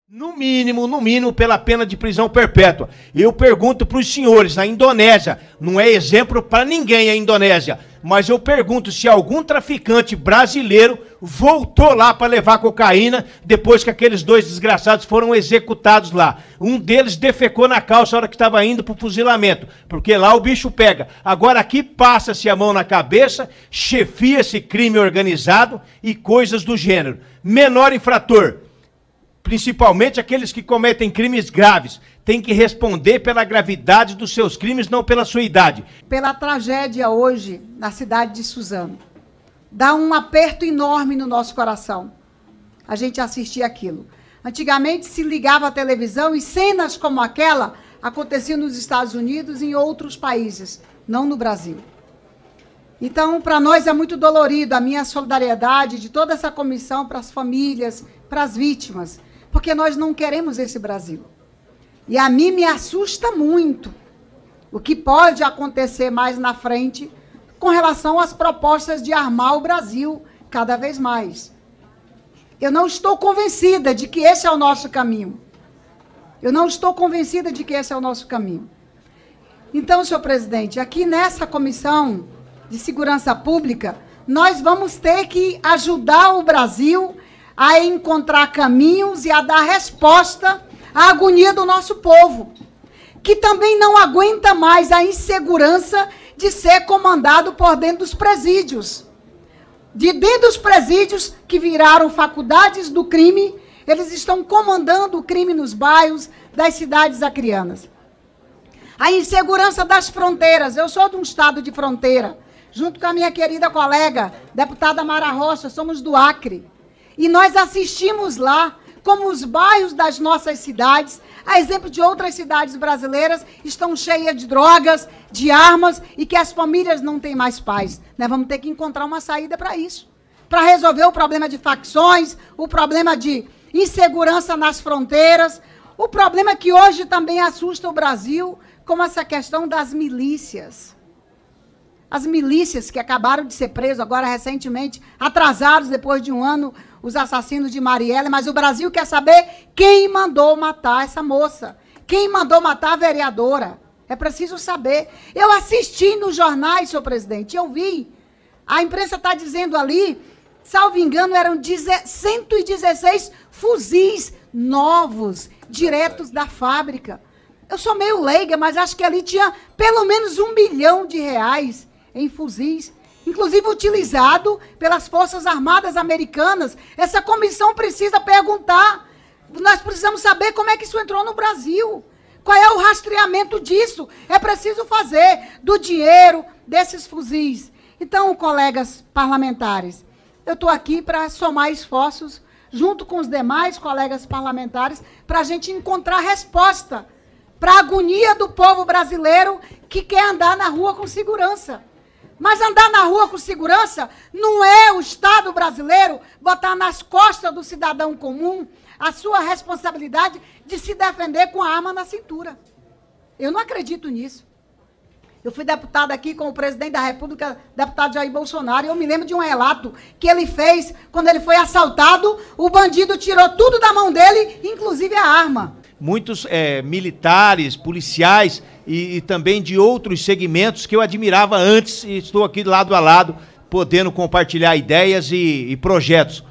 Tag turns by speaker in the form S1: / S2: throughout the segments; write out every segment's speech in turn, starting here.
S1: No mínimo, pela pena de prisão perpétua. Eu pergunto para os senhores, a Indonésia, não é exemplo para ninguém a Indonésia, mas eu pergunto se algum traficante brasileiro voltou lá para levar cocaína depois que aqueles dois desgraçados foram executados lá. Um deles defecou na calça na hora que estava indo para o fuzilamento, porque lá o bicho pega. Agora aqui passa-se a mão na cabeça, chefia-se crime organizado e coisas do gênero. Menor infrator, principalmente aqueles que cometem crimes graves, têm que responder pela gravidade dos seus crimes, não pela sua idade.
S2: Pela tragédia hoje na cidade de Suzano. Dá um aperto enorme no nosso coração a gente assistir aquilo. Antigamente se ligava a televisão e cenas como aquela aconteciam nos Estados Unidos e em outros países, não no Brasil. Então, para nós é muito dolorido a minha solidariedade de toda essa comissão para as famílias, para as vítimas, porque nós não queremos esse Brasil. E a mim me assusta muito o que pode acontecer mais na frente com relação às propostas de armar o Brasil cada vez mais. Eu não estou convencida de que esse é o nosso caminho. Eu não estou convencida de que esse é o nosso caminho. Então, senhor presidente, aqui nessa Comissão de Segurança Pública, nós vamos ter que ajudar o Brasil a encontrar caminhos e a dar resposta à agonia do nosso povo, que também não aguenta mais a insegurança de ser comandado por dentro dos presídios. De dentro dos presídios, que viraram faculdades do crime, eles estão comandando o crime nos bairros das cidades acreanas. A insegurança das fronteiras. Eu sou de um estado de fronteira, junto com a minha querida colega, deputada Mara Rocha, somos do Acre. E nós assistimos lá como os bairros das nossas cidades, a exemplo de outras cidades brasileiras, estão cheias de drogas, de armas, e que as famílias não têm mais paz. Nós vamos ter que encontrar uma saída para isso, para resolver o problema de facções, o problema de insegurança nas fronteiras, o problema que hoje também assusta o Brasil, como essa questão das milícias. As milícias que acabaram de ser presas agora recentemente, atrasados depois de um ano, os assassinos de Marielle, mas o Brasil quer saber quem mandou matar essa moça, quem mandou matar a vereadora. É preciso saber. Eu assisti nos jornais, senhor presidente, eu vi. A imprensa está dizendo ali, salvo engano, eram 116 fuzis novos, diretos da fábrica. Eu sou meio leiga, mas acho que ali tinha pelo menos R$1 milhão em fuzis, inclusive utilizado pelas Forças Armadas Americanas. Essa comissão precisa perguntar, nós precisamos saber como é que isso entrou no Brasil, qual é o rastreamento disso, é preciso fazer do dinheiro desses fuzis. Então, colegas parlamentares, eu estou aqui para somar esforços, junto com os demais colegas parlamentares, para a gente encontrar resposta para a agonia do povo brasileiro que quer andar na rua com segurança. Mas andar na rua com segurança não é o Estado brasileiro botar nas costas do cidadão comum a sua responsabilidade de se defender com a arma na cintura. Eu não acredito nisso. Eu fui deputada aqui com o presidente da República, deputado Jair Bolsonaro, e eu me lembro de um relato que ele fez quando ele foi assaltado, o bandido tirou tudo da mão dele, inclusive a arma.
S1: Muitos militares, policiais e também de outros segmentos que eu admirava antes e estou aqui lado a lado, podendo compartilhar ideias e projetos.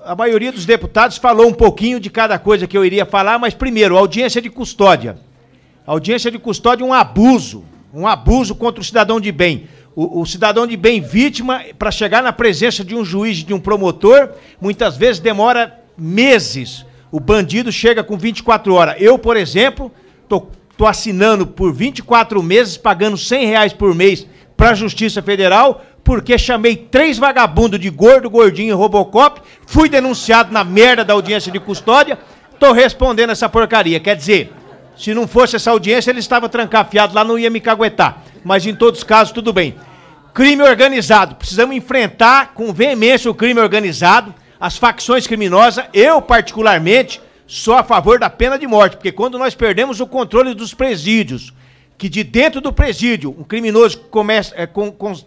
S1: A maioria dos deputados falou um pouquinho de cada coisa que eu iria falar, mas primeiro, audiência de custódia. Audiência de custódia é um abuso contra o cidadão de bem. O cidadão de bem vítima, para chegar na presença de um juiz, de um promotor, muitas vezes demora meses. O bandido chega com 24 horas. Eu, por exemplo, tô assinando por 24 meses, pagando R$100 por mês para a Justiça Federal, porque chamei 3 vagabundos de gordo, gordinho e Robocop, fui denunciado na merda da audiência de custódia, tô respondendo essa porcaria. Quer dizer, se não fosse essa audiência, ele estava trancafiado lá, não ia me caguetar. Mas em todos os casos, tudo bem. Crime organizado. Precisamos enfrentar com veemência o crime organizado, as facções criminosas. Eu, particularmente, sou a favor da pena de morte, porque quando nós perdemos o controle dos presídios, que de dentro do presídio um criminoso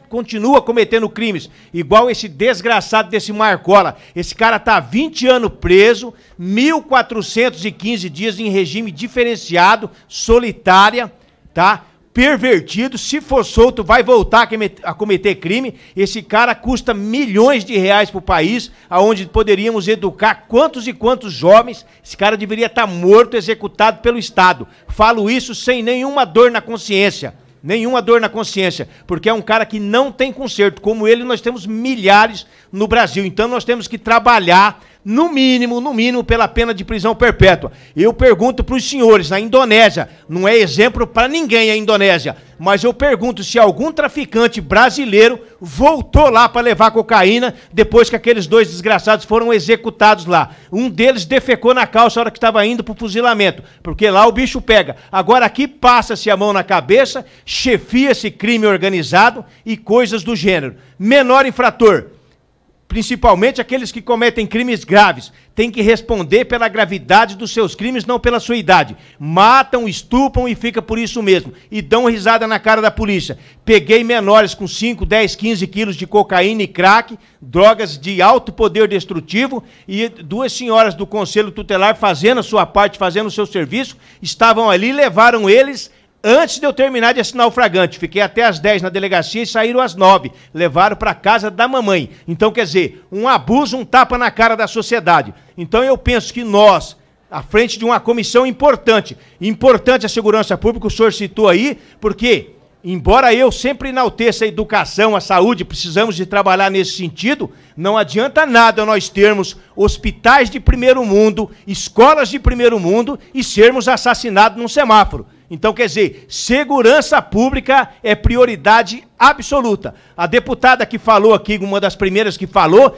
S1: continua cometendo crimes, igual esse desgraçado desse Marcola. Esse cara tá há 20 anos preso, 1.415 dias em regime diferenciado, solitária, tá? Pervertido, se for solto vai voltar a cometer crime. Esse cara custa milhões de reais para o país, aonde poderíamos educar quantos e quantos jovens. Esse cara deveria estar morto, executado pelo Estado. Falo isso sem nenhuma dor na consciência, porque é um cara que não tem conserto. Como ele, nós temos milhares no Brasil, então nós temos que trabalhar no mínimo, pela pena de prisão perpétua. Eu pergunto para os senhores, na Indonésia, não é exemplo para ninguém a Indonésia, mas eu pergunto se algum traficante brasileiro voltou lá para levar cocaína depois que aqueles dois desgraçados foram executados lá. Um deles defecou na calça na hora que estava indo para o fuzilamento, porque lá o bicho pega. Agora aqui passa-se a mão na cabeça, chefia-se crime organizado e coisas do gênero. Menor infrator, principalmente aqueles que cometem crimes graves, têm que responder pela gravidade dos seus crimes, não pela sua idade. Matam, estupram e fica por isso mesmo. E dão risada na cara da polícia. Peguei menores com 5, 10, 15 quilos de cocaína e crack, drogas de alto poder destrutivo, e duas senhoras do Conselho Tutelar fazendo a sua parte, fazendo o seu serviço, estavam ali, levaram eles antes de eu terminar de assinar o flagrante. Fiquei até às 10 na delegacia e saíram às 9. Levaram para casa da mamãe. Então, quer dizer, um abuso, um tapa na cara da sociedade. Então, eu penso que nós, à frente de uma comissão importante a segurança pública, o senhor citou aí, porque, embora eu sempre enalteça a educação, a saúde, precisamos de trabalhar nesse sentido, não adianta nada nós termos hospitais de primeiro mundo, escolas de primeiro mundo e sermos assassinados num semáforo. Então, quer dizer, segurança pública é prioridade absoluta. A deputada que falou aqui, uma das primeiras que falou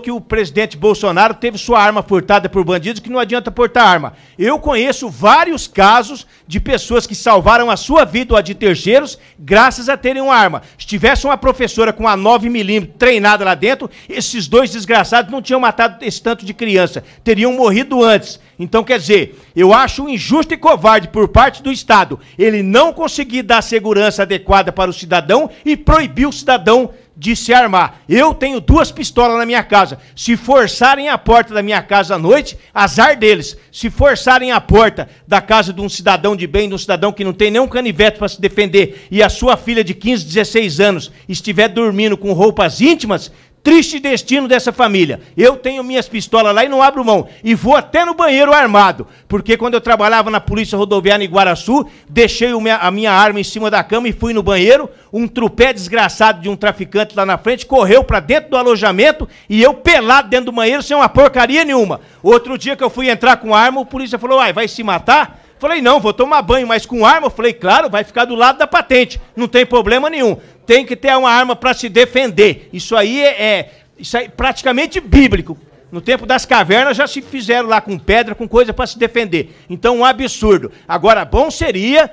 S1: que o presidente Bolsonaro teve sua arma furtada por bandidos, que não adianta portar arma. Eu conheço vários casos de pessoas que salvaram a sua vida ou a de terceiros graças a terem uma arma. Se tivesse uma professora com a 9mm treinada lá dentro, esses dois desgraçados não tinham matado esse tanto de criança, teriam morrido antes. Então, quer dizer, eu acho injusto e covarde por parte do Estado ele não conseguir dar segurança adequada para o cidadão e proibir o cidadão de se armar. Eu tenho 2 pistolas na minha casa. Se forçarem a porta da minha casa à noite, azar deles. Se forçarem a porta da casa de um cidadão de bem, de um cidadão que não tem nenhum canivete para se defender, e a sua filha de 15, 16 anos estiver dormindo com roupas íntimas, triste destino dessa família. Eu tenho minhas pistolas lá e não abro mão. E vou até no banheiro armado. Porque quando eu trabalhava na Polícia Rodoviária em Iguaraçu, deixei a minha arma em cima da cama e fui no banheiro. Um trupé desgraçado de um traficante lá na frente correu para dentro do alojamento e eu pelado dentro do banheiro sem uma porcaria nenhuma. Outro dia que eu fui entrar com arma, o polícia falou, vai se matar? Falei, não, vou tomar banho, mas com arma? Eu falei, claro, vai ficar do lado da patente, não tem problema nenhum. Tem que ter uma arma para se defender. Isso aí é praticamente bíblico. No tempo das cavernas já se fizeram lá com pedra, com coisa para se defender. Então, um absurdo. Agora, bom seria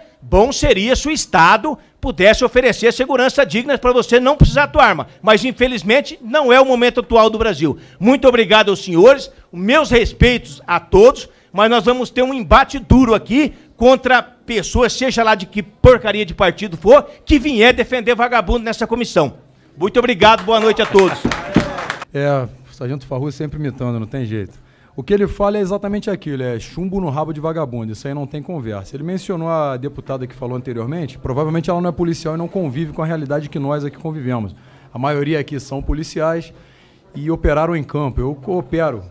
S1: se o Estado pudesse oferecer segurança digna para você não precisar da tua arma. Mas, infelizmente, não é o momento atual do Brasil. Muito obrigado aos senhores, meus respeitos a todos, mas nós vamos ter um embate duro aqui contra pessoas, seja lá de que porcaria de partido for, que vier defender vagabundo nessa comissão. Muito obrigado, boa noite a todos.
S3: O Sargento Farruz sempre imitando, não tem jeito. O que ele fala é exatamente aquilo, é chumbo no rabo de vagabundo, isso aí não tem conversa. Ele mencionou a deputada que falou anteriormente, provavelmente ela não é policial e não convive com a realidade que nós aqui convivemos. A maioria aqui são policiais e operaram em campo. Eu coopero,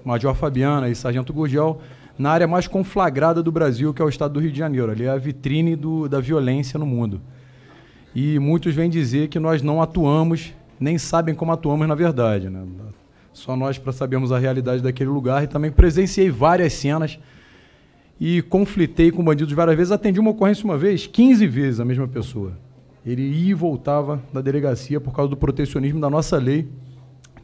S3: Major Fabiana e Sargento Gurgel, na área mais conflagrada do Brasil, que é o estado do Rio de Janeiro. Ali é a vitrine da violência no mundo. E muitos vêm dizer que nós não atuamos, nem sabem como atuamos na verdade, né? Só nós para sabermos a realidade daquele lugar. E também presenciei várias cenas e conflitei com bandidos várias vezes. Atendi uma ocorrência uma vez, 15 vezes a mesma pessoa. Ele ia e voltava da delegacia por causa do protecionismo da nossa lei,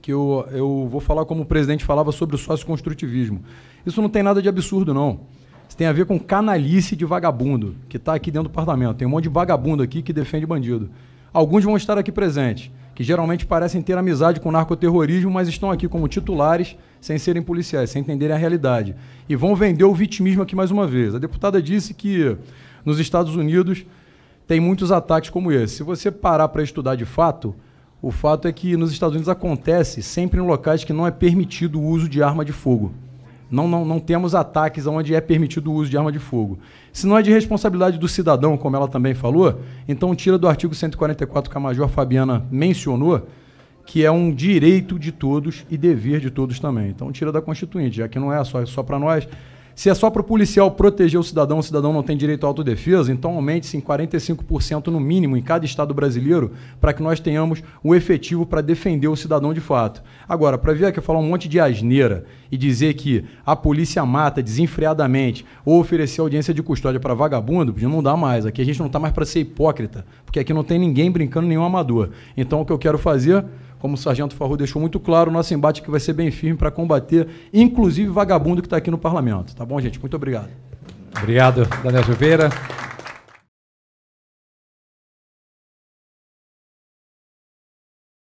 S3: que eu vou falar como o presidente falava sobre o sócio-construtivismo. Isso não tem nada de absurdo, não. Isso tem a ver com canalice de vagabundo, que está aqui dentro do parlamento. Tem um monte de vagabundo aqui que defende bandido. Alguns vão estar aqui presentes, que geralmente parecem ter amizade com o narcoterrorismo, mas estão aqui como titulares, sem serem policiais, sem entenderem a realidade. E vão vender o vitimismo aqui mais uma vez. A deputada disse que nos Estados Unidos tem muitos ataques como esse. Se você parar para estudar de fato, o fato é que nos Estados Unidos acontece sempre em locais que não é permitido o uso de arma de fogo. Não temos ataques onde é permitido o uso de arma de fogo. Se não é de responsabilidade do cidadão, como ela também falou, então tira do artigo 144 que a Major Fabiana mencionou, que é um direito de todos e dever de todos também. Então tira da Constituinte, já que não é só para nós. Se é só para o policial proteger o cidadão não tem direito à autodefesa, então aumente-se em 45% no mínimo em cada estado brasileiro para que nós tenhamos o efetivo para defender o cidadão de fato. Agora, para vir aqui falar um monte de asneira e dizer que a polícia mata desenfreadamente ou oferecer audiência de custódia para vagabundo, não dá mais. Aqui a gente não está mais para ser hipócrita, porque aqui não tem ninguém brincando, nenhum amador. Então o que eu quero fazer, como o Sargento Farrur deixou muito claro, o nosso embate aqui vai ser bem firme para combater, inclusive vagabundo que está aqui no parlamento. Tá bom, gente? Muito obrigado.
S4: Obrigado, Daniel Silveira.